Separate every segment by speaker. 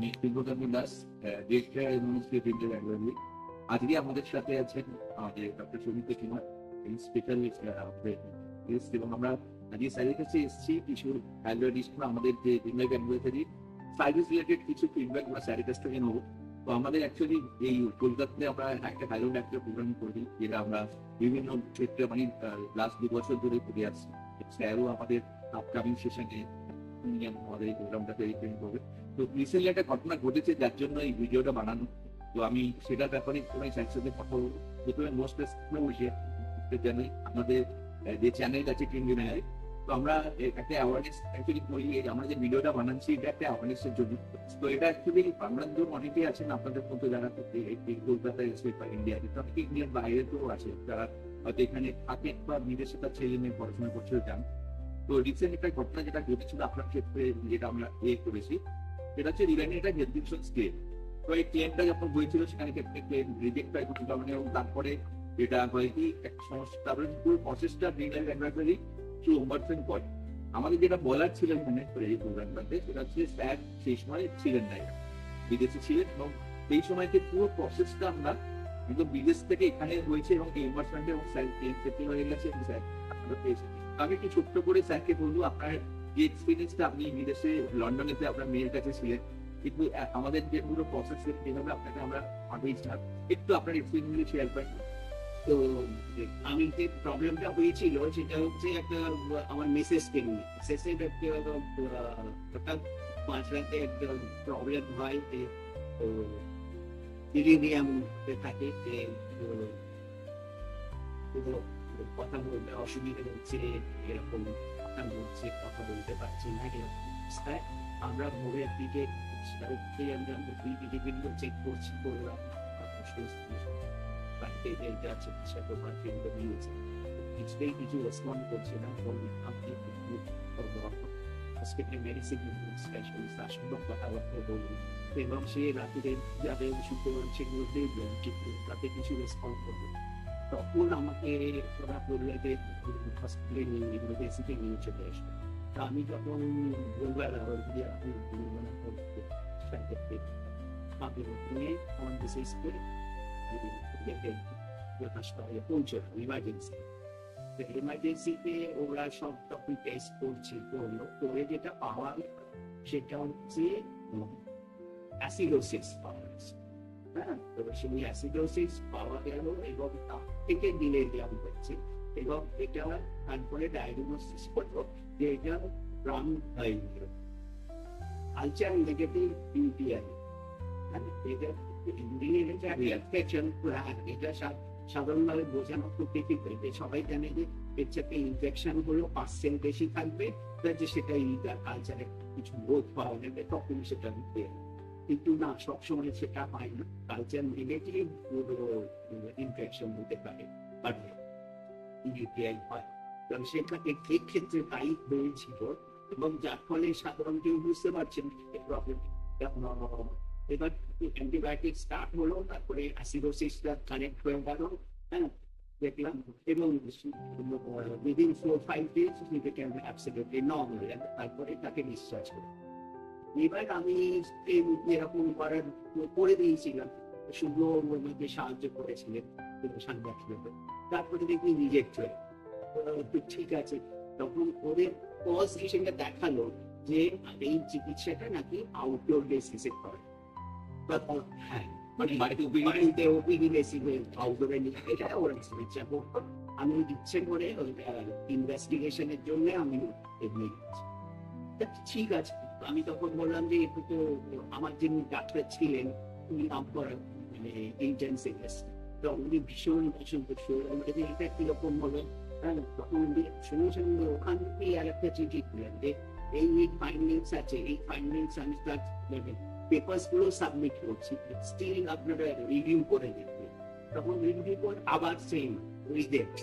Speaker 1: আমি সুব্রত দাস, ডিরেক্টর এবং প্রিন্টের লাইব্রেরি। আজকে আমাদের সাথে আছেন আমাদের doctor Sumit Kumar, special guest, এবং আমরা আজকে স্যারের কাছে এসেছি কিছু লাইব্রেরিজ আমাদের যে প্রিন্টার লাইব্রেরি সার্ভিস রিলেটেড কিছু ফিডব্যাক আমরা স্যারের কাছ থেকে নেবো। তো আমাদের অ্যাকচুয়ালি এই কলকাতাতে আমরা একটা হাইরোড একটা প্রোগ্রাম করি, যেটা আমরা বিভিন্ন ক্ষেত্রে মানে লাস্ট 2 বছর ধরে করে আসছি। স্যারও আমাদের আপকামিং সেশনে আমাদের এই প্রোগ্রামটাকে রিপ্রেজেন্ট করবে। তো রিসেন্টলি একটা ঘটনা ঘটেছে যার জন্য এই ভিডিওটা বানানো। তো আমি সেটার ব্যাপারে কোনো স্যারের সাথে কথা বলবো। প্রথমে মোস্ট জানি আমাদের যে চ্যানেল আছে টিএনডিএনআই, তো আমরা একটা অ্যাওয়ারনেস অ্যাকচুয়ালি করি। আমরা যে ভিডিওটা বানাচ্ছি এটা একটা অ্যাওয়ারনেসের জন্য। তো এটা অ্যাকচুয়ালি বাংলার জন্য অনেকেই আছেন আপনাদের মধ্যে যারা কলকাতায় এসে বা ইন্ডিয়াতে, তো অনেকে ইন্ডিয়ার বাইরে তো আছে যারা হয়তো এখানে থাকে বা বিদেশে তার ছেলে মেয়ে পড়াশোনা করতে যান। তো রিসেন্ট একটা ঘটনা যেটা ঘটেছিল আপনার ক্ষেত্রে, যেটা আমরা করেছি, সেটা হচ্ছে রিলায়েন্স একটা হেলথ ইন্স্যুরেন্স ক্লেম। তো এই ক্লেমটা যখন হয়েছিল সেখানে ক্ষেত্রে ক্লেম রিজেক্ট হয় কিছু কারণে, এবং তারপরে এটা হয় কি একটা সমস্যা, তারপরে পুরো প্রসেসটা রিলায়েন্স লাইব্রেরি থ্রু ওভারসেন করে। আমাদের যেটা বলার ছিল এখানে এই প্রোগ্রামটাতে, সেটা হচ্ছে স্যার সেই সময় ছিলেন না, বিদেশে ছিলেন, এবং সেই সময়তে পুরো প্রসেসটা আমরা একদম বিদেশ থেকে এখানে হয়েছে, এবং এই ইনভার্সমেন্টে এবং স্যার ক্লেম সেটেল হয়ে গেছে, স্যার আপনারা পেয়েছেন। আমি একটু ছোট্ট করে স্যারকে বলবো, আপনার যে এক্সপিরিয়েন্সটা, আপনি বিদেশে লন্ডনেতে আপনার মেয়ের কাছে ছিলেন, কিন্তু আমাদের যে পুরো প্রসেস যেভাবে আপনাকে আমরা পাঠিয়েছিলাম, একটু আপনার এক্সপিরিয়েন্স শেয়ার করেন।
Speaker 2: তো আমি যে প্রবলেমটা হয়েছিল সেটা হচ্ছে একটা আমার মেসেজকে নিয়ে মেসেজের হঠাৎ মাঝরাতে একটা প্রবলেম হয় যে ডিলিরিয়াম থাকে, যে কথা বলতে অসুবিধা হচ্ছে, এরকম কথা বলছে, কথা বলতে পারছি না, এরকম অবস্থায় আমরা ভোরের দিকে চেক করছি, করলাম কিছু রেসপন্ড করছে না, কথাবার্তা বলুন, এবং সে রাত্রে যাবে সেগুলো দেখবেন, কিন্তু তাতে কিছু রেসপন্ড করবে। তখন আমাকে ওরা বললে যে হসপিটালে নিয়ে ইউনিভার্সিটি নিয়ে চলে আসবে। তা আমি যখন বলবার আমার বিশেষ করে হাসপাতালে পৌঁছলাম ইমার্জেন্সি। ইমার্জেন্সিতে ওরা সব তখন টেস্ট করছে, করে যেটা পাওয়া সেটা হচ্ছে অ্যাসিডোসিস পাওয়া গেছে। হ্যাঁ, তো সেই অ্যাসিডোসিস পাওয়া গেল, এবং তার থেকে দিলে দেওয়া হচ্ছে, এবং এটা তারপরে ডায়াগনোসিস করলো যে এটা ব্রাউন কালচার নেগেটিভ ইউটিআই। সাধারণভাবে বোঝানো খুব ডিফিকাল্ট। সবাই জানে যে এর সাথে ইনফেকশন গুলো পার্সেন্ট বেশি থাকবে, সেটা কালচারে কিছু রোধ পাওয়া যাবে, তখন সেটা নিতে, কিন্তু না, সবসময় সেটা হয় না। কালচার নেগেটিভ ইনফেকশন হতে পারে, বাট ইউটিআই হয়। সেটাকে এই ক্ষেত্রে তাই হয়েছিল, এবং যার ফলে সাধারণ কেউ বুঝতে পারছেন প্রবলেম। এবার অ্যান্টিবায়োটিক স্টার্ট হলো, তারপরে অ্যাসিডোসিসটা কানেক্ট হয়ে গেল, হ্যাঁ দেখলাম, এবং উইদিন 4-5 days অ্যাবসলিউটলি নর্মাল, তারপরে তাকে ডিসচার্জ করে। এবার আমি এরকম করে দিয়েছিলাম, শুধু ওনাকে সাহায্য করেছিলেন সাংবাদিক, তারপরে দেখি রিজেক্ট হয়ে ঠিক আছে। তখন ওদের কজ হিসেবে দেখালো যে এই চিকিৎসাটা নাকি আউটডোর বেসিসে করে। হ্যাঁ, আমি ইচ্ছে করে ইনভেস্টিগেশনের জন্য আমি ঠিক আছে। আমি তখন বললাম যে একটু তো আমার যিনি ডাক্তার ছিলেন উনি নাম করেন মানে ইন্টেন্সিভিস্ট, তো উনি ভীষণ পছন্দ করলেন যে এটা কিরকম হলো। তখন উনি সঙ্গে সঙ্গে ওখান থেকে আর একটা চিঠি দিলেন যে এই ফাইন্ডিংস আছে, এই ফাইন্ডিংস আমি তার পেপার্স গুলো সাবমিট করছি, স্টিল আপনারা রিভিউ করে দেখবেন। তখন রিভিউ করে আবার সেম রিজেক্ট,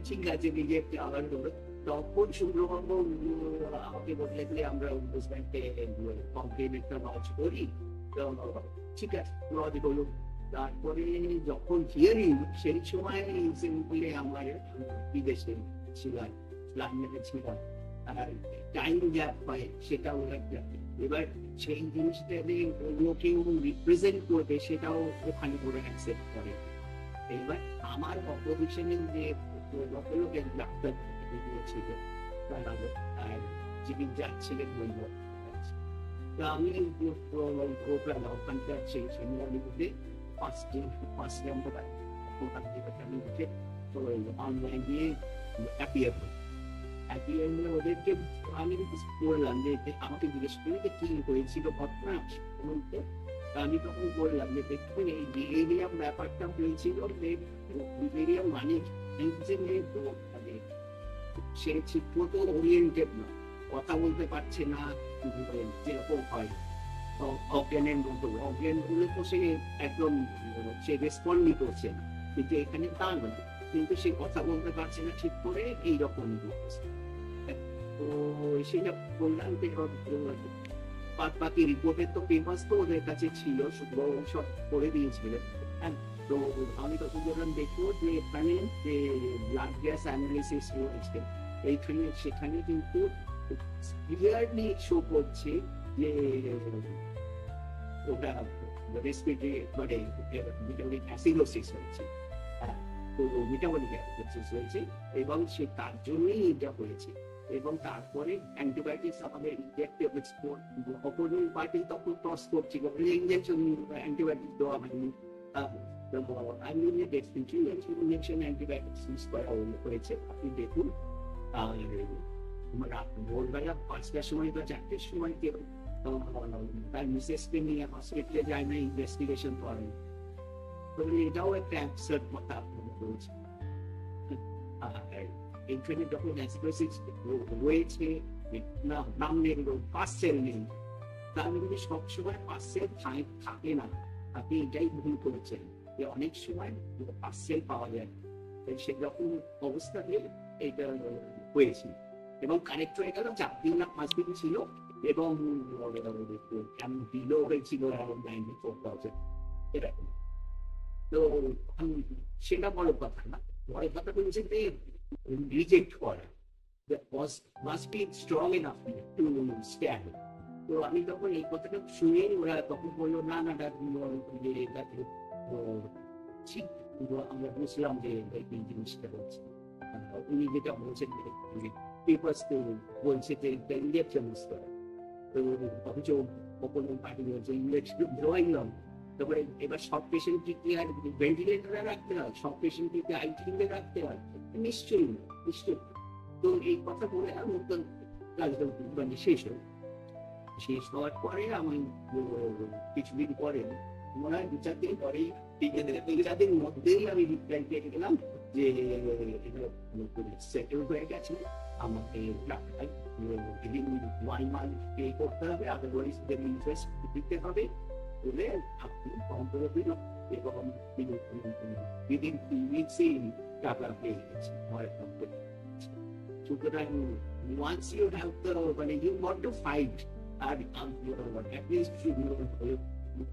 Speaker 2: ঠিক আছে রিজেক্ট আবার হলো। তখন শুক্রবাবু আমাকে বললেন যে আমরা ওমবুডসম্যানকে কমপ্লেন একটা লজ করি, ঠিক আছে লজ হলো। তারপরে যখন হিয়ারিং, সেই সময় রিসেন্টলি আমার বিদেশে ছিলাম, লন্ডনে ছিলাম, আর টাইম গ্যাপ হয় সেটাও একটা এবার সেই জিনিসটা যে অন্য কেউ রিপ্রেজেন্ট করবে সেটাও ওখানে করে অ্যাকসেপ্ট করে। এবার আমার অপোজিশনের যে লোকের ডাক্তার দিয়েছিল তারা আর যিনি যাচ্ছিলেন বলল, তো আমি ওখানকার সেই সেমিনারিতে ফার্স্ট নাম্বার ওখান থেকে আমি উঠে অনলাইন দিয়ে অ্যাপিয়ার করি। অ্যাপিয়ার নিয়ে ওদেরকে আমি বললাম যে আমাকে জিজ্ঞেস করি যে কি হয়েছিল ঘটনা বলতে। আমি তখন বললাম যে দেখুন এই ডিলেরিয়াম ব্যাপারটা হয়েছিল, ডিলেরিয়াম মানে যেহেতু মানে সে ঠিক মতো ওরিয়েন্টেড না, কথা বলতে পারছে না, যেরকম হয় অজ্ঞানের মতো অজ্ঞান গুলো তো সে একদম সে রেসপন্ডই করছে না, কিন্তু এখানে তা নয়, কিন্তু সে কথা বলতে পারছে না ঠিক করে এইরকম তো সেটা বললাম যে বাকি রিপোর্টের তো পেপার তো ওদের কাছে ছিল, সব করে দিয়েছিলেন। তো আমি তখন বললাম দেখবো যে এখানে যে ব্লাড গ্যাস অ্যানালিসিস রয়েছে এইখানে সেখানে কিন্তু ক্লিয়ারলি শো করছে যে ওটা রেসপিরেটরি মানে মেটাবলিক অ্যাসিডোসিস হয়েছে, তো মেটাবলিক অ্যাসিডোসিস হয়েছে এবং সে তার জন্যই এটা হয়েছে। এবং তারপরে অ্যান্টিবায়োটিক্স আমাদের ইনজেক্টেবল অপরের পার্টি তখন ক্রস করছিল, ইঞ্জেকশন অ্যান্টিবায়োটিক দেওয়া হয়নি, ইঞ্জেকশন অ্যান্টিবায়োটিক্স ইউজ করা হয়েছে। আপনি দেখুন ভোরবেলা 5টার সময় বা 4টের সময় কেউ তার মিসেসকে নিয়ে হসপিটালে যায় না ইনভেস্টিগেশন করেন, এটাও একটা অ্যাবসার্ড কথা আপনারা বলছেন। এইখানে যখন অ্যাসিডোসিস রয়েছে না, নামের পার্সেল নেই, তার মধ্যে সবসময় পার্সেল থাকে না। আপনি এটাই ভুল করেছেন যে অনেক সময় পার্সেল পাওয়া যায়, সেরকম অবস্থাতে এটা হয়েছে এবং কানেক্ট হয়ে গেল 4 দিন না 5 দিন ছিল এবং বিলও হয়েছিল 94,000 এরকম। তো সেটা বড় কথা না, বড় কথা হচ্ছে যে রিজেক্ট করা must be strong enough to stand. তো আমি তখন এই কথাটা শুনে ওরা তখন বললো না না ঠিক, আমরা বুঝলাম যে এই জিনিসটা হচ্ছে। উনি যেটা বলছেন পেপার্স তো বলছে যে ইঞ্জেকশন তো অথচ অপোনেন্ট পার্টি বলছে ইঞ্জেকশন দেওয়াই নয়। তারপরে এবার সব পেশেন্টকে কি আর ভেন্টিলেটরে রাখতে হয়, সব পেশেন্টকে আইসিইউতে রাখতে হয়? নিশ্চয়ই না, নিশ্চয়ই। তো এই কথা বলে আমার তো কাজটা মানে শেষ হওয়ার পরে আমি কিছুদিন পরে মনে হয় 2-4 দিন পরেই 2-4 দিন মধ্যেই আমি রিপ্লাই পেয়ে গেলাম যে সেটেল হয়ে গেছে, আমাকে 1 মান্থ পে করতে হবে, আদারওয়াইজ ইন্টারেস্ট দিতে হবে বলে আপনি কম করে দিল এবং উইদিন 2 উইকসই টাকা পেয়ে গেছে। সুতরাং once you have the মানে you want to fight R at least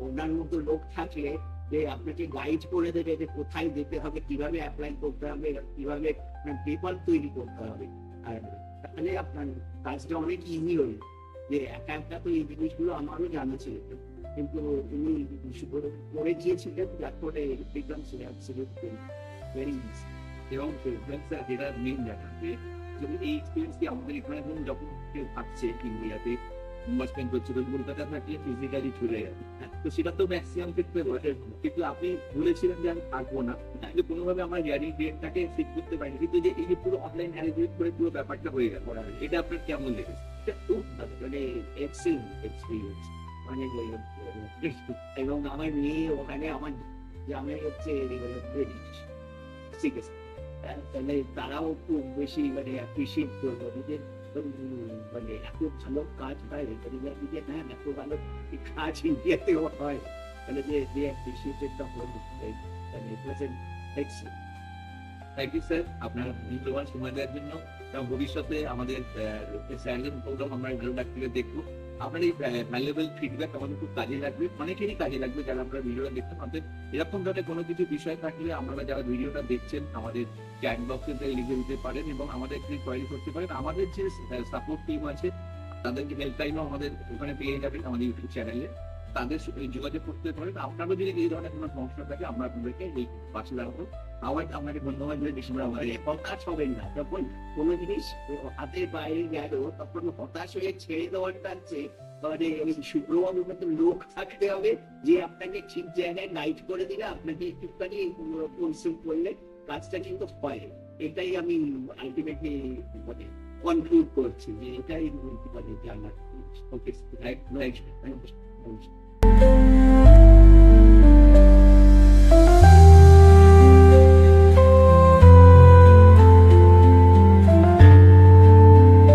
Speaker 2: ওনার মতো লোক থাকলে যে আপনাকে গাইড করে দেবে যে কোথায় যেতে হবে, কিভাবে অ্যাপ্লাই করতে হবে, কিভাবে পেপার তৈরি করতে হবে, আর তাহলে আপনার কাজটা অনেক ইজি হয়ে যে একা তো এই জিনিসগুলো আমারও জানা ছিল, কিন্তু তুমি করে দিয়েছিলেন যার ফলে ভেরি ইজি।
Speaker 1: এবং যেটা মেন জানা যে এই এক্সপিরিয়েন্সটি আমাদের এখানে যখন কেউ থাকছে ইন্ডিয়াতে স্পেন্ড করছে কলকাতা থাকলে ফিজিক্যালি চলে যাবে, তো সেটা তো ম্যাক্সিমাম ক্ষেত্রে ঘটে। কিন্তু আপনি বলেছিলেন যে আমি থাকবো না, কিন্তু কোনোভাবে আমার ইয়ারিং ডেটটাকে ফিক্স করতে পারিনি, কিন্তু যে এই যে পুরো অনলাইন অ্যারেঞ্জমেন্ট করে পুরো ব্যাপারটা হয়ে গেল, এটা আপনার কেমন লেগেছে?
Speaker 2: এটা খুব মানে এক্সেলেন্ট এক্সপিরিয়েন্স মানে। এবং আমার মেয়ে ওখানে আমার জামাই হচ্ছে ব্রিটিশ, ঠিক আছে, তাহলে তারাও খুব বেশি মানে অ্যাপ্রিসিয়েট করবো যে মানে এত ভালো কাজ হয়, হ্যাঁ এত ভালো কাজ ইন্ডিয়াতেও হয়, তাহলে যে অ্যাপ্রিসিয়েটেড
Speaker 1: থ্যাংক ইউ স্যার আপনার মূল্যবান সময় দেওয়ার জন্য। এবং ভবিষ্যতে আমাদের প্রোগ্রাম আমরা ভালো ডাক্তারে দেখবো। আপনার এই ভ্যালুয়েবল ফিডব্যাক আমাদের খুব কাজে লাগবে, অনেকেরই কাজে লাগবে যারা আপনারা ভিডিওটা দেখছেন। অর্থাৎ এরকম ধরনের কোনো কিছু বিষয় থাকলে আপনারা যারা ভিডিওটা দেখছেন আমাদের চ্যাট বক্সে লিখে দিতে পারেন এবং আমাদের কোয়ারি করতে পারেন। আমাদের যে সাপোর্ট টিম আছে তাদেরকে হেল্পলাইনও আমাদের ওখানে পেয়ে যাবেন আমাদের ইউটিউব চ্যানেলে। তাদের সাথে যোগাযোগ করতে পারেন। আপনারও যদি এই ধরনের কোনো সমস্যা থাকে আমরা আপনাদেরকে এই পাশে দাঁড়াবো। আবার আপনাকে ধন্যবাদ যে বেশি করে আমাদের
Speaker 2: হতাশ হবেন না, যখন কোনো জিনিস হাতের বাইরে গেল তখন হতাশ হয়ে ছেড়ে দেওয়াটা হচ্ছে মানে শুক্রবারের মতো লোক থাকতে হবে যে আপনাকে ঠিক জায়গায় গাইড করে দিলে আপনাকে একটুখানি পরিশ্রম করলে কাজটা কিন্তু হয়। এটাই আমি আলটিমেটলি মানে কনক্লুড করছি যে এটাই মানে যে আমার
Speaker 1: ওকে,